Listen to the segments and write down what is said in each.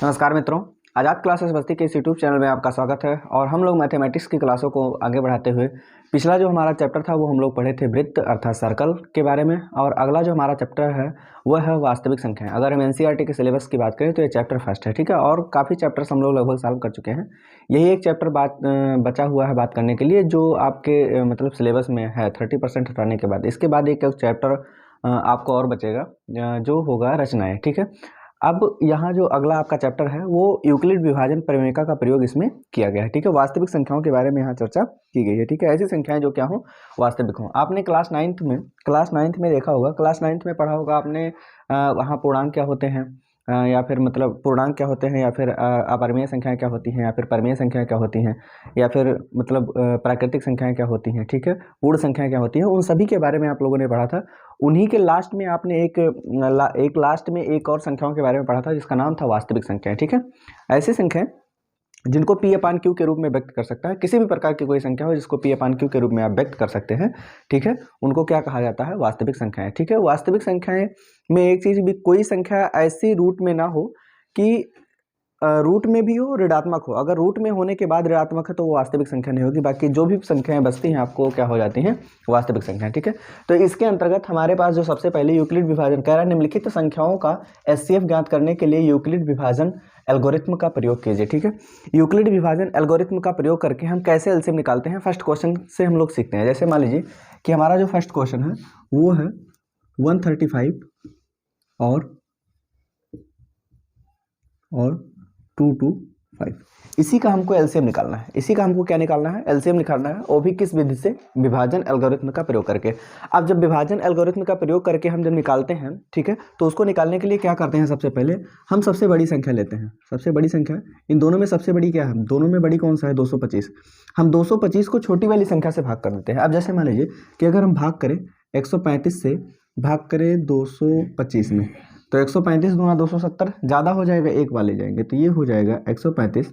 नमस्कार मित्रों, आजाद क्लासेस बस्ती के इस यूट्यूब चैनल में आपका स्वागत है। और हम लोग मैथमेटिक्स की क्लासों को आगे बढ़ाते हुए पिछला जो हमारा चैप्टर था वो हम लोग पढ़े थे वृत्त अर्थात सर्कल के बारे में, और अगला जो हमारा चैप्टर है वो है वास्तविक संख्याएं। अगर हम एनसीईआरटी के सिलेबस की बात करें तो ये चैप्टर फर्स्ट है, ठीक है। और काफ़ी चैप्टर्स हम लोग लगभग सॉल्व कर चुके हैं। यही एक चैप्टर बचा हुआ है बात करने के लिए, जो आपके मतलब सिलेबस में है 30% हटाने के बाद। इसके बाद एक चैप्टर आपको और बचेगा जो होगा रचनाएं, ठीक है। अब यहाँ जो अगला आपका चैप्टर है वो यूक्लिड विभाजन परिमेयका का प्रयोग इसमें किया गया है, ठीक है। वास्तविक संख्याओं के बारे में यहाँ चर्चा की गई है, ठीक है। ऐसी संख्याएं जो क्या हो, वास्तविक हो। आपने क्लास नाइन्थ में देखा होगा, क्लास नाइन्थ में पढ़ा होगा आपने, वहाँ पूर्णांक क्या होते हैं, या फिर मतलब पूर्णांक क्या होते हैं, या फिर अपरिमेय संख्याएं क्या होती हैं, या फिर परिमेय संख्याएं क्या होती हैं, या फिर मतलब प्राकृतिक संख्याएं क्या होती हैं, ठीक है। पूर्ण संख्याएं क्या होती हैं, उन सभी के बारे में आप लोगों ने पढ़ा था। उन्हीं के लास्ट में आपने एक लास्ट में एक और संख्याओं के बारे में पढ़ा था जिसका नाम था वास्तविक संख्याएं, ठीक है। ऐसी संख्याएं जिनको पी अपान क्यू के रूप में व्यक्त कर सकता है, किसी भी प्रकार की कोई संख्या हो जिसको पी अपान क्यू के रूप में आप व्यक्त कर सकते हैं, ठीक है, उनको क्या कहा जाता है, वास्तविक संख्याएं, ठीक है। वास्तविक संख्याएं में एक चीज भी, कोई संख्या ऐसी रूट में ना हो कि रूट में भी हो ऋणात्मक हो। अगर रूट में होने के बाद ऋणात्मक है तो वो वास्तविक संख्या नहीं होगी। बाकी जो भी संख्याएं बचती हैं आपको क्या हो जाती हैं, वास्तविक संख्याएं, ठीक है। तो इसके अंतर्गत हमारे पास जो सबसे पहले यूक्लिड विभाजन कह रहा है, निम्नलिखित संख्याओं का एचसीएफ ज्ञात करने के लिए यूक्लिड विभाजन एल्गोरिथम का प्रयोग कीजिए, ठीक है। यूक्लिड विभाजन एल्गोरिथम का प्रयोग करके हम कैसे एलसीएम निकालते हैं, फर्स्ट क्वेश्चन से हम लोग सीखते हैं। जैसे मान लीजिए कि हमारा जो फर्स्ट क्वेश्चन है वो है 135 और 225, इसी का हमको एलसीएम निकालना है। इसी का हमको क्या निकालना है, एलसीएम निकालना है, वो भी किस विधि से, विभाजन एल्गोरिथम का प्रयोग करके। अब जब विभाजन एल्गोरिथम का प्रयोग करके हम जब निकालते हैं, ठीक है, तो उसको निकालने के लिए क्या करते हैं, सबसे पहले हम सबसे बड़ी संख्या लेते हैं। सबसे बड़ी संख्या, इन दोनों में सबसे बड़ी क्या है, दोनों में बड़ी कौन सा है, 225। हम 225 को छोटी वाली संख्या से भाग कर देते हैं। अब जैसे मान लीजिए कि अगर हम भाग करें 135 से भाग करें 225 में, तो 135 दूना 270, ज़्यादा हो जाएगा, एक वाले जाएंगे, तो ये हो जाएगा 135,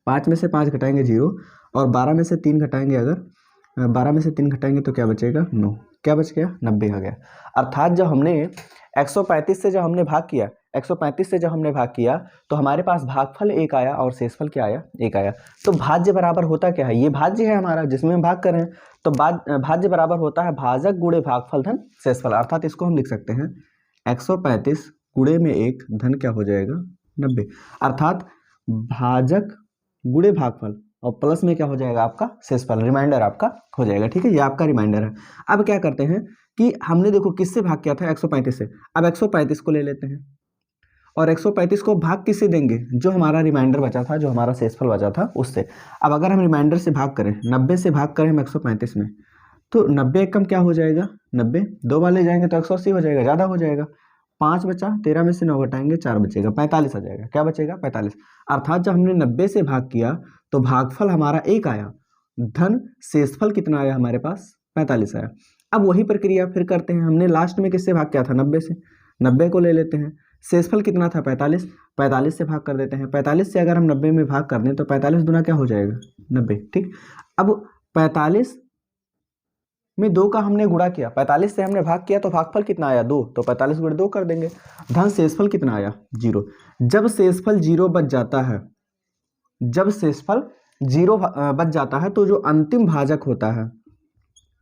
5 में से 5 घटाएंगे 0, और 12 में से 3 घटाएंगे, अगर 12 में से 3 घटाएंगे तो क्या बचेगा, 9। क्या बच गया, 90 आ गया। अर्थात जब हमने 135 से जब हमने भाग किया, 135 से जब हमने भाग किया तो हमारे पास भागफल 1 आया और शेषफल क्या आया, 1 आया। तो भाज्य बराबर होता क्या है, ये भाज्य है हमारा जिसमें हम भाग कर रहे हैं, तो भाज्य बराबर होता है भाजक गुणे भागफल धन शेषफल। अर्थात इसको हम लिख सकते हैं 135 गुणे में 1 धन क्या हो जाएगा, 90। अर्थात भाजक गुणे भागफल और प्लस में क्या हो जाएगा, आपका शेषफल, रिमाइंडर आपका हो जाएगा, ठीक है। ये आपका रिमाइंडर है। अब क्या करते हैं कि हमने देखो किससे भाग किया था, 135 से। अब 135 को ले लेते हैं और 135 को भाग किससे देंगे, जो हमारा रिमाइंडर बचा था, जो हमारा शेषफल बचा था उससे। अब अगर हम रिमाइंडर से भाग करें, 90 से भाग करें हम 135 में, तो 90 कम क्या हो जाएगा, 90, दो वाले जाएंगे तो 180 हो जाएगा, ज़्यादा हो जाएगा। 5 बचा, 13 में से 9 घटाएंगे 4 बचेगा, 45 आ जाएगा। क्या बचेगा, 45। अर्थात जब हमने 90 से भाग किया तो भागफल हमारा 1 आया, धन शेषफल कितना आया हमारे पास, 45 आया। अब वही प्रक्रिया फिर करते हैं, हमने लास्ट में किससे भाग किया था, 90 से। 90 को ले लेते हैं, शेषफल कितना था, 45, 45 से भाग कर देते हैं। 45 से अगर हम 90 में भाग कर दें तो 45 दूना क्या हो जाएगा, 90, ठीक। अब 45 में 2 का हमने गुणा किया, 45 से हमने भाग किया तो भागफल कितना आया, 2, तो 45 गुणे 2 कर देंगे। धन शेषफल कितना आया, 0। जब शेषफल 0 बच जाता है, जब शेषफल 0 बच जाता है तो जो अंतिम भाजक होता है,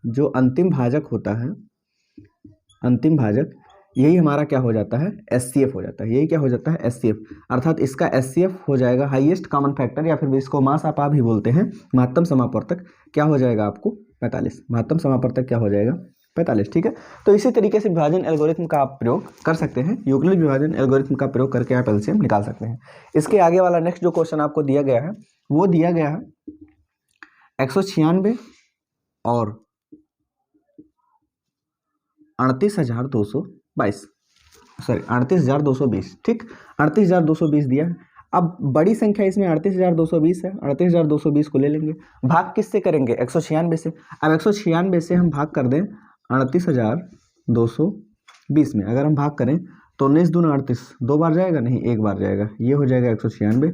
जो अंतिम भाजक होता है, अंतिम भाजक, यही हमारा क्या हो जाता है, एचसीएफ हो जाता है। यही क्या हो जाता है, एचसीएफ। अर्थात इसका एचसीएफ हो जाएगा हाईएस्ट कॉमन फैक्टर, या फिर इसको मास आपा भी बोलते हैं, महत्तम समापवर्तक। क्या हो जाएगा आपको, 45। महत्तम समापवर्तक क्या हो जाएगा, 45, ठीक है। तो इसी तरीके से विभाजन एल्गोरिथम का आप प्रयोग कर सकते हैं, यूक्लिड विभाजन एल्गोरिथम का प्रयोग करके आप एलसीएम निकाल सकते हैं। इसके आगे वाला नेक्स्ट जो क्वेश्चन आपको दिया गया है वो दिया गया है 196 और 38,222, सॉरी 38,220, ठीक। 38,220 दिया है। अब बड़ी संख्या इसमें 38,220 है, 38,220 को ले लेंगे, भाग किससे करेंगे, 196 से। अब 196 से हम भाग कर दें 38,220 में, अगर हम भाग करें तो 19 दूना 38, 2 बार जाएगा, नहीं 1 बार जाएगा, ये हो जाएगा 196।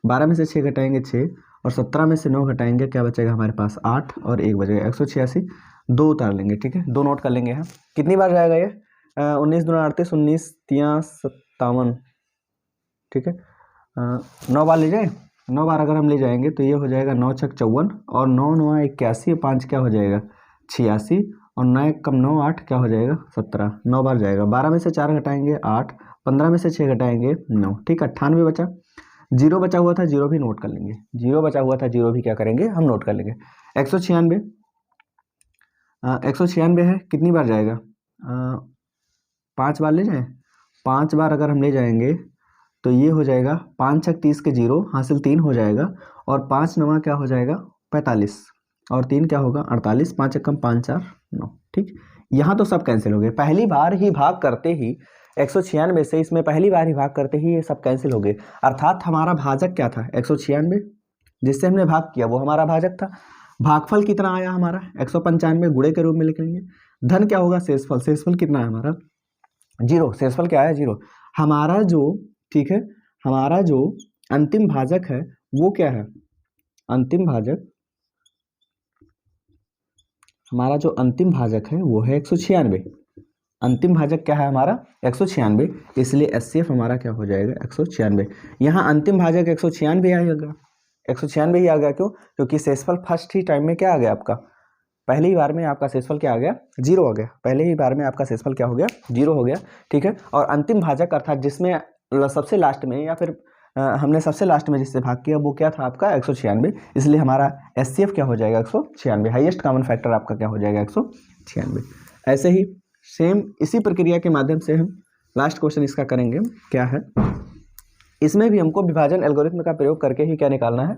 12 में से 6 घटाएंगे 6, और 17 में से 9 घटाएंगे, क्या बचेगा हमारे पास, 8, और 1 बचेगा 186। 2 उतार लेंगे, ठीक है, 2 नोट कर लेंगे हम। कितनी बार जाएगा ये, 19 दूना 38, 19 तियां 57, ठीक है। 9 बार ले जाए, 9 बार अगर हम ले जाएंगे तो ये हो जाएगा 9 छक 54 और 9 9 81, 5 क्या हो जाएगा 86 और 9 1 कम 9 8 क्या हो जाएगा 17, 9 बार जाएगा। 12 में से 4 घटाएंगे 8, 15 में से 6 घटाएंगे 9, ठीक। 98 बचा, जीरो बचा हुआ था, जीरो भी नोट कर लेंगे, जीरो बचा हुआ था, जीरो भी क्या करेंगे हम नोट कर लेंगे। 196, 196 है, कितनी बार जाएगा 5 बार ले जाएं, 5 बार अगर हम ले जाएंगे तो ये हो जाएगा 5 छक 30 के जीरो हासिल 3 हो जाएगा और 5 9 क्या हो जाएगा 45 और 3 क्या होगा 48, 5 एकम 5 4 9, ठीक। यहाँ तो सब कैंसिल हो गए, पहली बार ही भाग करते ही 196 से इसमें पहली बार ही भाग करते ही ये सब कैंसिल हो गए। अर्थात हमारा भाजक क्या था 196, जिससे हमने भाग किया वो हमारा भाजक था। भागफल कितना आया हमारा 195, गुणे के रूप में लिखेंगे। धन क्या होगा शेषफल, शेषफल कितना है हमारा जीरो, शेषफल क्या है जीरो। हमारा जो, ठीक है, हमारा जो अंतिम भाजक है वो क्या है, अंतिम भाजक, हमारा जो अंतिम भाजक है वो है 196। अंतिम भाजक क्या है हमारा 196, इसलिए एचसीएफ हमारा क्या हो जाएगा 196। यहाँ अंतिम भाजक 196 आएगा, 196 ही आ गया। क्यों? क्योंकि शेषफल फर्स्ट ही टाइम में क्या आ गया आपका, पहली ही बार में आपका शेषफल क्या आ गया जीरो हो गया, पहले ही बार में आपका शेषफल क्या हो गया जीरो हो गया, ठीक है। और अंतिम भाजक अर्थात जिसमें सबसे लास्ट में या फिर हमने सबसे लास्ट में जिससे भाग किया वो क्या था आपका 196, इसलिए हमारा एचसीएफ क्या हो जाएगा 196, हाईएस्ट कॉमन फैक्टर आपका क्या हो जाएगा 196। ऐसे ही सेम इसी प्रक्रिया के माध्यम से हम लास्ट क्वेश्चन इसका करेंगे। क्या है, इसमें भी हमको विभाजन एल्गोरिथम का प्रयोग करके ही क्या निकालना है,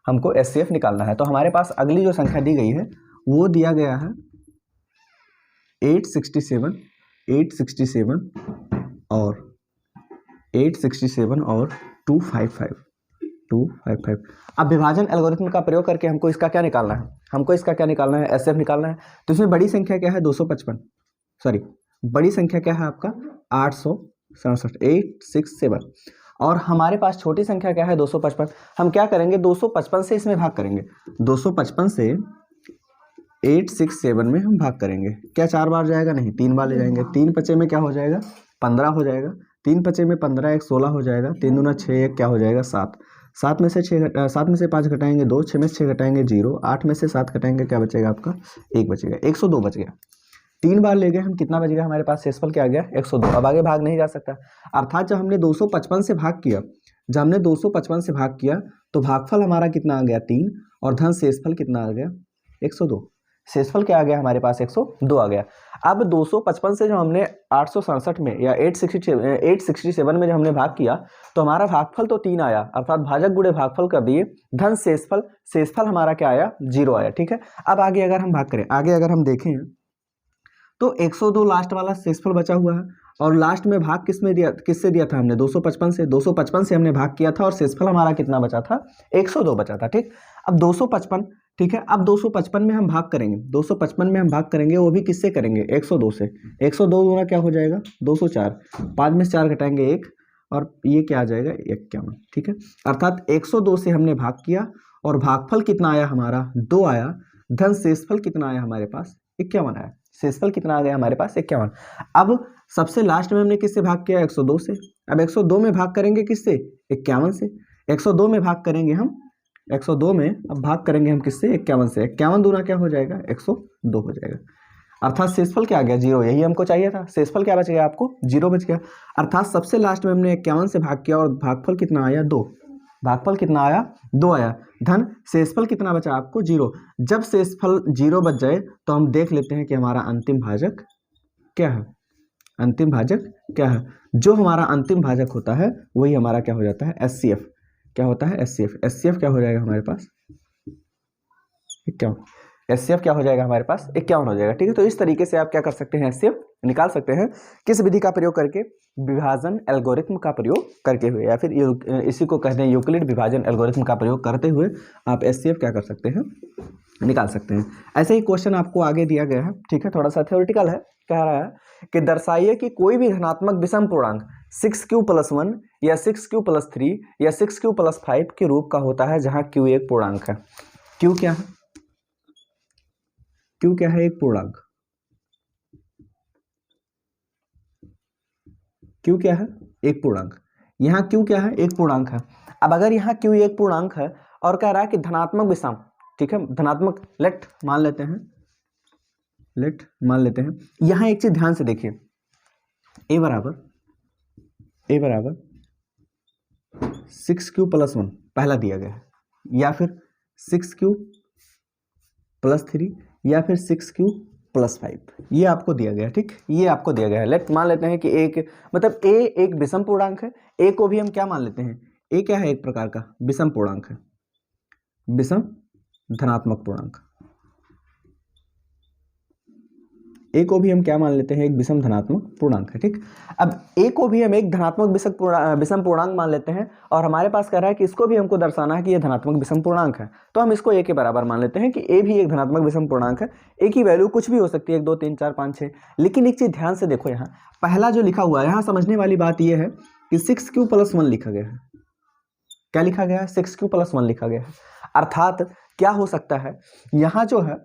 हमको एचसीएफ निकालना है। तो हमारे पास अगली जो संख्या दी गई है वो दिया गया है 867, 867 और 867 और 255, 255। अब विभाजन एल्गोरिथम का प्रयोग करके हमको इसका क्या निकालना है, हमको इसका क्या निकालना है एचसीएफ निकालना है। तो इसमें बड़ी संख्या क्या है 255, सॉरी बड़ी संख्या क्या है आपका 867, 867 और हमारे पास छोटी संख्या क्या है 255। हम क्या करेंगे 255 से इसमें भाग करेंगे, 255 से 867 में हम भाग करेंगे। क्या 4 बार जाएगा, नहीं 3 बार ले जाएंगे। 3 पचे में क्या हो जाएगा 15 हो जाएगा, 3 पचे में 15 1 16 हो जाएगा, 3 दूना 6 1 क्या हो जाएगा 7, 7 में से 7 में से 5 घटाएंगे 2, 6 में से 6 घटाएंगे 0, 8 में से 7 घटाएंगे क्या बचेगा आपका 1 बचेगा, 102 बच गया। 3 बार ले गए हम, कितना बच गया हमारे पास शेषफल क्या आ गया 102। अब आगे भाग नहीं जा सकता, अर्थात जब हमने 255 से भाग किया, जब हमने 255 से भाग किया तो भागफल हमारा कितना आ गया 3 और धन शेषफल कितना आ गया 102। शेषफल क्या आ गया हमारे पास 102 आ गया। अब 255 से जो हमने 867 में या 867 में जो हमने भाग किया तो हमारा भागफल तो 3 आया, अर्थात भाजक गुणे भागफल कर दिए, धन शेषफल, शेषफल हमारा क्या आया 0 आया, ठीक है। अब आगे अगर हम भाग करें, आगे अगर हम देखें तो 102 लास्ट वाला शेषफल बचा हुआ है और लास्ट में भाग किसमें दिया, किससे दिया था हमने 255 से, 255 से हमने भाग किया था और शेषफल हमारा कितना बचा था 102 बचा था, ठीक। अब 255, ठीक है, अब 255 में हम भाग करेंगे, 255 में हम भाग करेंगे वो भी किससे करेंगे 102 से। 102 दूना क्या हो जाएगा 204, 5 में से 4 घटाएंगे 1 और ये क्या आ जाएगा 51, ठीक है। अर्थात 102 से हमने भाग किया और भागफल कितना आया हमारा 2 आया, धन शेषफल कितना आया हमारे पास 51 आया, शेषफल कितना आ गया हमारे पास 51। अब सबसे लास्ट में हमने किससे भाग किया 102 से, अब 102 में भाग करेंगे किससे 51 से, 102 में भाग करेंगे हम 102 में अब भाग करेंगे हम किससे 51 से, 51 दूना क्या हो जाएगा 102 हो जाएगा, अर्थात शेषफल क्या आ गया 0, यही हमको चाहिए था। शेषफल क्या बच गया आपको 0 बच गया, अर्थात सबसे लास्ट में हमने 51 से भाग किया और भागफल कितना आया 2, भागफल कितना आया 2 आया, धन शेषफल कितना बचा आपको 0। जब शेषफल 0 बच जाए तो हम देख लेते हैं कि हमारा अंतिम भाजक क्या है, अंतिम भाजक क्या है। जो हमारा अंतिम भाजक होता है वही हमारा क्या हो जाता है एचसीएफ, क्या होता है एचसीएफ, एचसीएफ क्या हो जाएगा हमारे पास 51, एचसीएफ क्या हो जाएगा हमारे पास 51 हो जाएगा, ठीक है। तो इस तरीके से आप क्या कर सकते हैं एचसीएफ निकाल सकते हैं, किस विधि का प्रयोग करके, विभाजन एल्गोरिथम का प्रयोग करके हुए, या फिर इसी को कहते हैं यूक्लिड विभाजन एल्गोरिथम का प्रयोग करते हुए आप एचसीएफ क्या कर सकते हैं निकाल सकते हैं। ऐसे ही क्वेश्चन आपको आगे दिया गया है, ठीक है, थोड़ा सा थ्योरेटिकल है। कह रहा है कि दर्शाइए कि कोई भी धनात्मक विषम पूर्णांक 6q+1 या 6q+3 या 6q+5 के रूप का होता है जहां q एक पूर्णांक है। q क्या है, q क्या है एक पूर्णांक, q क्या है एक पूर्णांक, यहाँ क्यू क्या है, एक पूर्णांक है। अब अगर यहाँ क्यू एक पूर्णांक है और कह रहा है कि धनात्मक विषम, ठीक है, धनात्मक, लेट मान लेते हैं। यहाँ एक चीज ध्यान से देखिए, ए बराबर 6q+1 पहला दिया गया है, या फिर 6q+3 या फिर 6q+5, ये आपको दिया गया है, ठीक, ये आपको दिया गया है। लेट मान लेते हैं कि एक मतलब ए एक विषम पूर्णांक है, ए को भी हम क्या मान लेते हैं, ए क्या है, एक प्रकार का विषम पूर्णांक है, विषम धनात्मक पूर्णांक। ए को भी हम क्या मान लेते हैं, एक विषम धनात्मक पूर्णांक है, ठीक। अब ए को भी हम एक धनात्मक विषम पूर्णांक मान लेते हैं और हमारे पास कह रहा है कि इसको भी हमको दर्शाना है कि ये धनात्मक विषम पूर्णांक है, तो हम इसको ए के बराबर मान लेते हैं कि ए भी एक धनात्मक विषम पूर्णांक है। ए की वैल्यू कुछ भी हो सकती है, 1 2 3 4 5 6, लेकिन एक चीज ध्यान से देखो, यहाँ पहला जो लिखा हुआ है, यहाँ समझने वाली बात यह है कि 6q+1 लिखा गया है। क्या लिखा गया है, 6q+1 लिखा गया है। अर्थात क्या हो सकता है, यहाँ जो है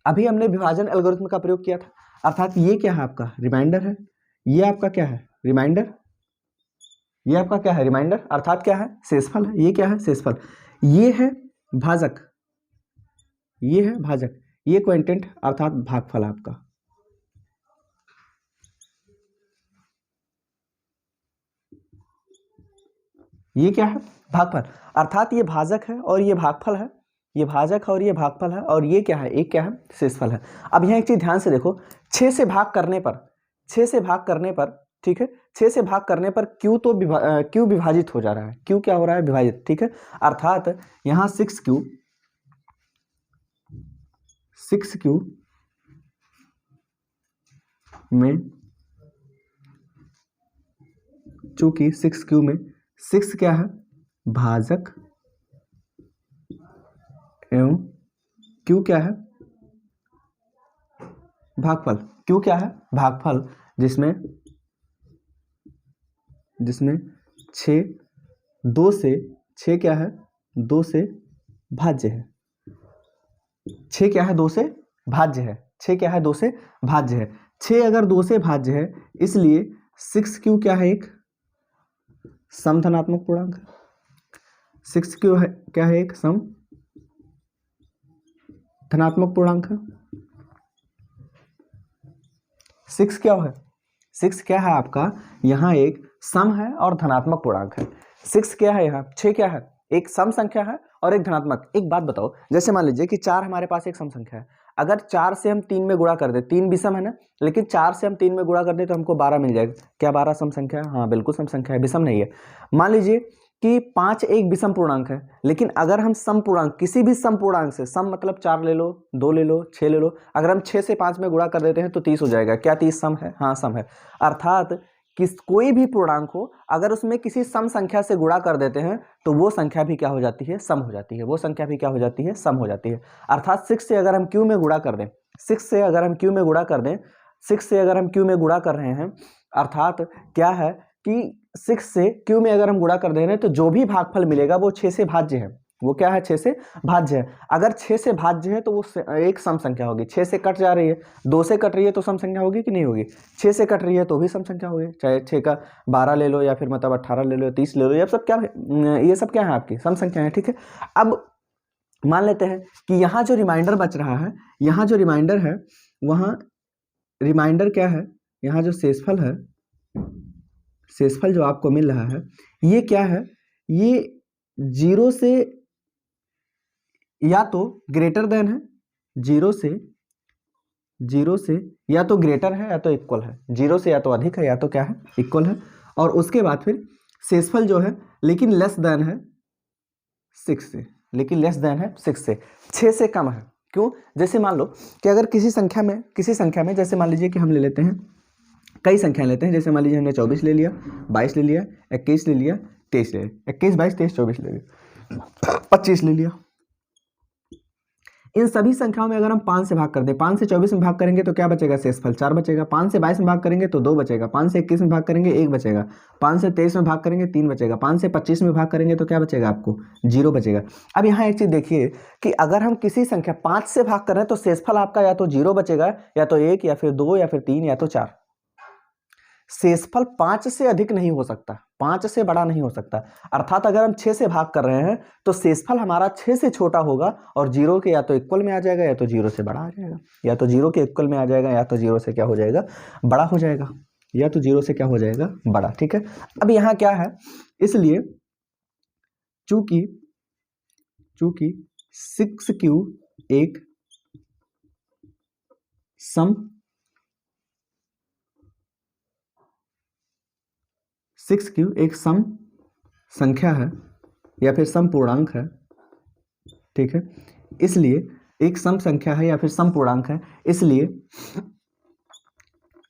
अभी हमने विभाजन एल्गोरिथम का प्रयोग किया था, अर्थात ये क्या है, आपका रिमाइंडर है, ये आपका क्या है, रिमाइंडर, ये आपका क्या है, रिमाइंडर, अर्थात क्या है, शेषफल है। ये क्या है, शेषफल, ये है भाजक, ये है भाजक, ये क्वोटिएंट अर्थात भागफल आपका। ये क्या है, भागफल, अर्थात ये भाजक है और ये भागफल है, ये भाजक है और ये भागफल है, और ये क्या है, एक क्या है, शेषफल है। अब यहाँ एक चीज ध्यान से देखो, 6 से भाग करने पर, ठीक है, 6 से भाग करने पर क्यू तो क्यू विभाजित हो जा रहा है, क्यू क्या हो रहा है, विभाजित, ठीक है। अर्थात यहाँ 6q में, चूंकि 6q में 6 क्या है, भाजक, एवं q क्या है, भागफल, q क्या है, भागफल, जिसमें 6 2 से 6 क्या है, 2 से भाज्य है, 6 क्या है, 2 से भाज्य है, 6 क्या है, 2 से भाज्य है, 6 अगर 2 से भाज्य है, इसलिए 6q क्या है, एक सम धनात्मक पूर्णांक है। 6q है क्या है, एक सम धनात्मक पूर्णांक है। 6 क्या है, 6 क्या है आपका, यहाँ एक सम है और धनात्मक पूर्णांक है। 6 क्या है, यहाँ 6 क्या है, एक सम संख्या है और एक धनात्मक। एक बात बताओ, जैसे मान लीजिए कि 4 हमारे पास एक सम संख्या है, अगर 4 से हम 3 में गुणा कर दे, 3 विषम है ना, लेकिन 4 से हम 3 में गुणा कर दे तो हमको 12 मिल जाएगा। क्या 12 सम संख्या है? हाँ बिल्कुल सम संख्या है, विषम नहीं है। मान लीजिए कि 5 एक विषम पूर्णांक है, लेकिन अगर हम सम पूर्णांक, किसी भी सम पूर्णांक से, सम मतलब 4 ले लो, 2 ले लो, 6 ले लो, अगर हम 6 से 5 में गुणा कर देते हैं तो 30 हो जाएगा। क्या 30 सम है? हाँ सम है। अर्थात कोई भी पूर्णांक हो, अगर उसमें किसी सम संख्या से गुणा कर देते हैं तो वो संख्या भी क्या हो जाती है, सम हो जाती है। वो संख्या भी क्या हो जाती है, सम हो जाती है। अर्थात 6 से अगर हम क्यू में गुणा कर दें, 6 से अगर हम क्यू में गुणा कर दें, 6 से अगर हम क्यू में गुणा कर रहे हैं, अर्थात क्या है कि 6 से क्यू में अगर हम गुणा कर दे रहे हैं तो जो भी भागफल मिलेगा वो 6 से भाज्य है। वो क्या है, 6 से भाज्य है। अगर 6 से भाज्य है तो वो एक सम संख्या होगी। 6 से कट जा रही है, 2 से कट रही है तो सम संख्या होगी कि नहीं होगी? 6 से कट रही है तो भी सम संख्या होगी, चाहे 6 का 12 ले लो या फिर मतलब 18 ले लो, 30 ले लो, ये सब क्या है, ये सब क्या है आपकी सम संख्या है। ठीक है, अब मान लेते हैं कि यहाँ जो रिमाइंडर बच रहा है, यहाँ जो रिमाइंडर है, वहाँ रिमाइंडर क्या है, यहाँ जो शेषफल है, शेषफल जो आपको मिल रहा है, ये क्या है, ये 0 से या तो ग्रेटर देन है, 0 से या तो ग्रेटर है या तो इक्वल है, 0 से या तो अधिक है या तो क्या है, इक्वल है। और उसके बाद फिर शेषफल जो है लेकिन लेस देन है 6 से, लेकिन लेस देन है 6 से, 6 से कम है। क्यों? जैसे मान लो कि अगर किसी संख्या में जैसे मान लीजिए कि हम ले लेते हैं, कई संख्याएं लेते हैं, जैसे मान लीजिए हमने 24 ले लिया, 22 ले लिया, 21 ले लिया, 23 ले लिया, 21 22 23 24 ले लिया, 25 ले लिया। इन सभी संख्याओं में अगर हम 5 से भाग कर दें, 5 से 24 में भाग करेंगे तो क्या बचेगा, शेषफल 4 बचेगा। 5 से 22 में भाग करेंगे तो 2 बचेगा। 5 से 21 में भाग करेंगे 1 बचेगा। 5 से 23 में भाग करेंगे 3 बचेगा। 5 से 25 में भाग करेंगे तो क्या बचेगा आपको, 0 बचेगा। अब यहाँ एक चीज देखिए कि अगर हम किसी संख्या 5 से भाग कर रहे हैं तो शेषफल आपका या तो 0 बचेगा, या तो 1, या फिर 2, या फिर 3, या तो 4। शेषफल 5 से अधिक नहीं हो सकता, 5 से बड़ा नहीं हो सकता। अर्थात अगर हम 6 से भाग कर रहे हैं तो शेषफल हमारा 6 से छोटा होगा और 0 के या तो इक्वल में आ जाएगा या तो 0 से बड़ा आ जाएगा, या तो 0 के इक्वल में आ जाएगा या तो 0 से क्या हो जाएगा, बड़ा हो जाएगा, या तो 0 से क्या हो जाएगा, बड़ा। ठीक है, अब यहाँ क्या है, इसलिए चूंकि 6q एक सम 6q एक सम संख्या है या फिर सम पूर्णांक है। ठीक है, इसलिए एक सम संख्या है या फिर सम पूर्णांक है, इसलिए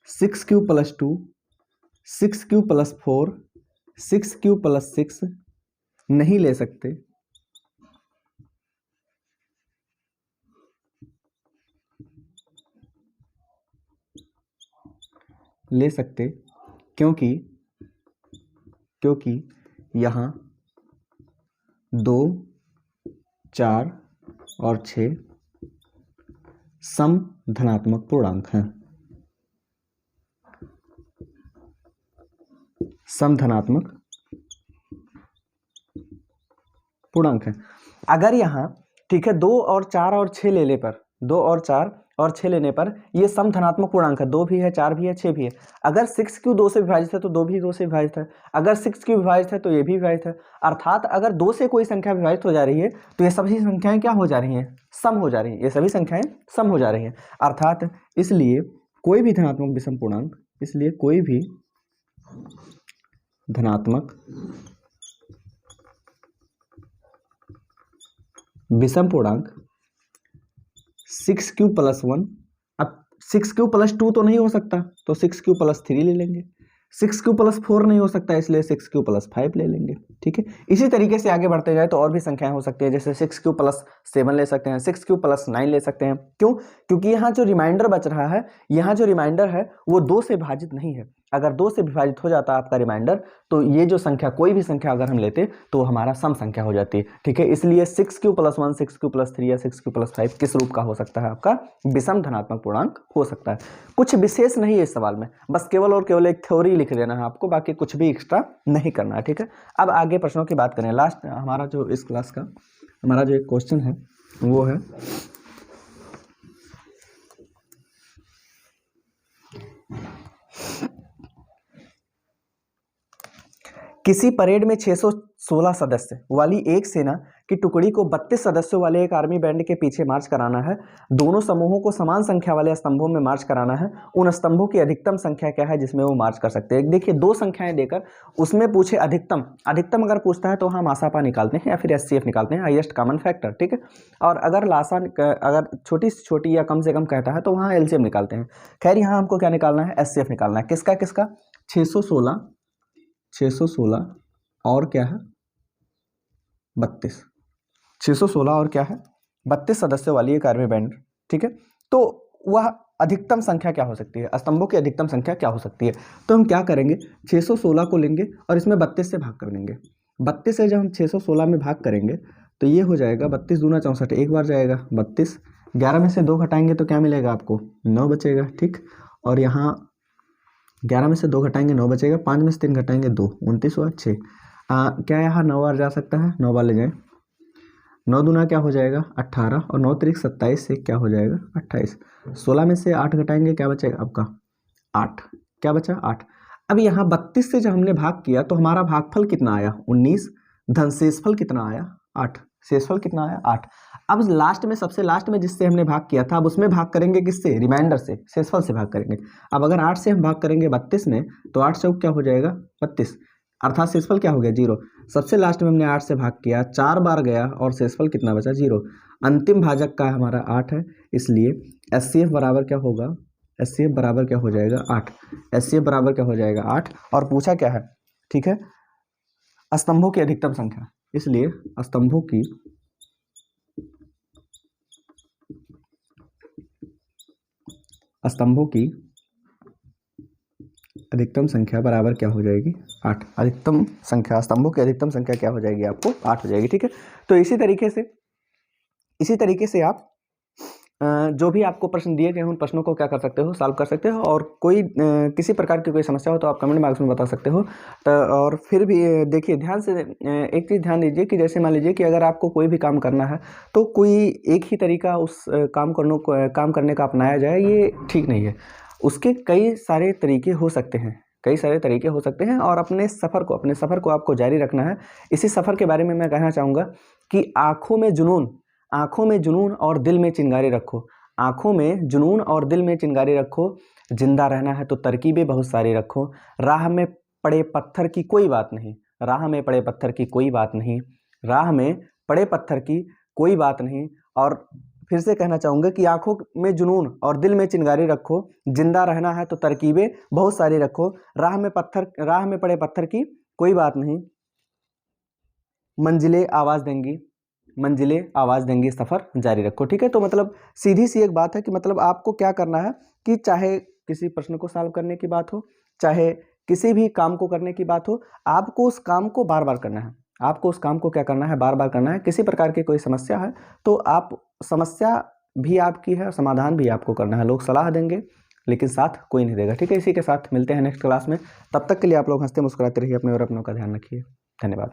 6q + 2, 6q + 4, 6q + 6 नहीं ले सकते, क्योंकि यहाँ 2, 4 और 6 सम धनात्मक पूर्णांक हैं, सम धनात्मक पूर्णांक है। अगर यहाँ ठीक है 2 और 4 और 6 लेने पर, 2 और 4 और 6 लेने पर ये सम धनात्मक पूर्णांक है, 2 भी है, 4 भी है, 6 भी है। अगर 6q 2 से विभाजित है तो 2 भी 2 से विभाजित है, अगर 6q विभाजित है तो ये भी विभाजित है। अर्थात अगर 2 से कोई संख्या विभाजित हो जा रही है तो ये सभी संख्याएं क्या हो जा रही हैं, सम हो जा रही हैं, ये सभी संख्याएं सम हो जा रही हैं। अर्थात इसलिए कोई भी धनात्मक विषम पूर्णांक, इसलिए कोई भी धनात्मक विषम पूर्णांक 6q + 1, अब 6q + 2 तो नहीं हो सकता तो 6q + 3 ले लेंगे, 6q + 4 नहीं हो सकता इसलिए 6q + 5 ले लेंगे। ठीक है, इसी तरीके से आगे बढ़ते जाए तो और भी संख्याएं हो सकती है, जैसे 6q + 7 ले सकते हैं, 6q + 9 ले सकते हैं। क्यों? क्योंकि यहाँ जो रिमाइंडर बच रहा है, यहाँ जो रिमाइंडर है वो 2 से विभाजित नहीं है। अगर 2 से विभाजित हो जाता है आपका रिमाइंडर तो ये जो संख्या, कोई भी संख्या अगर हम लेते तो हमारा सम संख्या हो जाती है। ठीक है, इसलिए 6q + 1, 6q + 3 या 6q + 5 किस रूप का हो सकता है, आपका विषम धनात्मक पूर्णांक हो सकता है। कुछ विशेष नहीं है इस सवाल में, बस केवल और केवल एक थ्योरी लिख देना है आपको, बाकी कुछ भी एक्स्ट्रा नहीं करना है। ठीक है, अब आगे प्रश्नों की बात करें। लास्ट हमारा जो इस क्लास का हमारा जो एक क्वेश्चन है वो है किसी परेड में 616 सदस्य वाली एक सेना की टुकड़ी को 32 सदस्यों वाले एक आर्मी बैंड के पीछे मार्च कराना है। दोनों समूहों को समान संख्या वाले स्तंभों में मार्च कराना है। उन स्तंभों की अधिकतम संख्या क्या है जिसमें वो मार्च कर सकते हैं। देखिए, 2 संख्याएं देकर उसमें पूछे अधिकतम, अधिकतम अगर पूछता है तो हम आसापा निकालते हैं या फिर एचसीएफ निकालते हैं, हाईएस्ट कॉमन फैक्टर। ठीक है, और अगर लासा अगर छोटी से छोटी या कम से कम कहता है तो वहाँ एलसीएम निकालते हैं। खैर, यहाँ हमको क्या निकालना है, एचसीएफ निकालना है। किसका किसका, 616 और क्या है 32, 616 और क्या है 32 सदस्यों वाली एक आर्मी बैंड। ठीक है, तो वह अधिकतम संख्या क्या हो सकती है, स्तंभों की अधिकतम संख्या क्या हो सकती है। तो हम क्या करेंगे, 616 को लेंगे और इसमें 32 से भाग कर देंगे। 32 से जब हम 616 में भाग करेंगे तो ये हो जाएगा 32 दूना 64, एक बार जाएगा 32, 11 में से 2 घटाएंगे तो क्या मिलेगा आपको, 9 बचेगा। ठीक, और यहाँ 11 में से 2 घटाएंगे 9 बचेगा, 5 में से 3 घटाएंगे 2, 29 हुआ 6। क्या यहाँ 9 बार जा सकता है, 9 बार ले जाएं, 9 दूना क्या हो जाएगा 18 और 9 त्रिक 27 से क्या हो जाएगा 28। 16 में से 8 घटाएंगे क्या बचेगा आपका 8, क्या बचा 8। अब यहाँ 32 से जब हमने भाग किया तो हमारा भागफल कितना आया 19, धन शेषफल कितना आया 8, शेषफल कितना आया 8। अब लास्ट में, सबसे लास्ट में जिससे हमने भाग किया था, अब उसमें भाग करेंगे किससे, रिमाइंडर से, शेषफल से भाग करेंगे। अब अगर 8 से हम भाग करेंगे 32 में तो 8 चौक क्या हो जाएगा 32, अर्थात शेषफल क्या हो गया 0। सबसे लास्ट में हमने 8 से भाग किया, 4 बार गया और शेषफल कितना बचा 0। अंतिम भाजक का हमारा 8 है, इसलिए एचसीएफ बराबर क्या होगा, एचसीएफ बराबर क्या हो जाएगा 8, एचसीएफ बराबर क्या हो जाएगा 8। और पूछा क्या है, ठीक है, स्तंभों की अधिकतम संख्या, इसलिए स्तंभों की अधिकतम संख्या बराबर क्या हो जाएगी 8। अधिकतम संख्या, स्तंभों की अधिकतम संख्या क्या हो जाएगी आपको 8 हो जाएगी। ठीक है, तो इसी तरीके से आप जो भी आपको प्रश्न दिए गए हैं उन प्रश्नों को क्या कर सकते हो, सॉल्व कर सकते हो। और कोई किसी प्रकार की कोई समस्या हो तो आप कमेंट बॉक्स में बता सकते हो। और फिर भी देखिए ध्यान से एक चीज़ ध्यान दीजिए कि जैसे मान लीजिए कि अगर आपको कोई भी काम करना है तो कोई एक ही तरीका उस काम करने का अपनाया जाए, ये ठीक नहीं है। उसके कई सारे तरीके हो सकते हैं, कई सारे तरीके हो सकते हैं। और अपने सफ़र को आपको जारी रखना है। इसी सफ़र के बारे में मैं कहना चाहूँगा कि आँखों में जुनून और दिल में चिंगारी रखो। आँखों में जुनून और दिल में चिंगारी रखो। जिंदा रहना है तो तरकीबें बहुत सारी रखो। राह में पड़े पत्थर की कोई बात नहीं, राह में पड़े पत्थर की कोई बात नहीं, राह में पड़े पत्थर की कोई बात नहीं। और फिर से कहना चाहूँगा कि आँखों में जुनून और दिल में चिंगारी रखो। जिंदा रहना है तो तरकीबें बहुत सारी रखो। राह में पड़े पत्थर की कोई बात नहीं। मंजिलें आवाज़ देंगी, सफ़र जारी रखो। ठीक है, तो मतलब सीधी सी एक बात है कि मतलब आपको क्या करना है कि चाहे किसी प्रश्न को सॉल्व करने की बात हो, चाहे किसी भी काम को करने की बात हो, आपको उस काम को बार बार करना है। आपको उस काम को क्या करना है, बार बार करना है। किसी प्रकार की कोई समस्या है तो आप, समस्या भी आपकी है, समाधान भी आपको करना है। लोग सलाह देंगे लेकिन साथ कोई नहीं देगा। ठीक है, इसी के साथ मिलते हैं नेक्स्ट क्लास में। तब तक के लिए आप लोग हंसते मुस्कुराते रहिए, अपने और अपनों का ध्यान रखिए। धन्यवाद।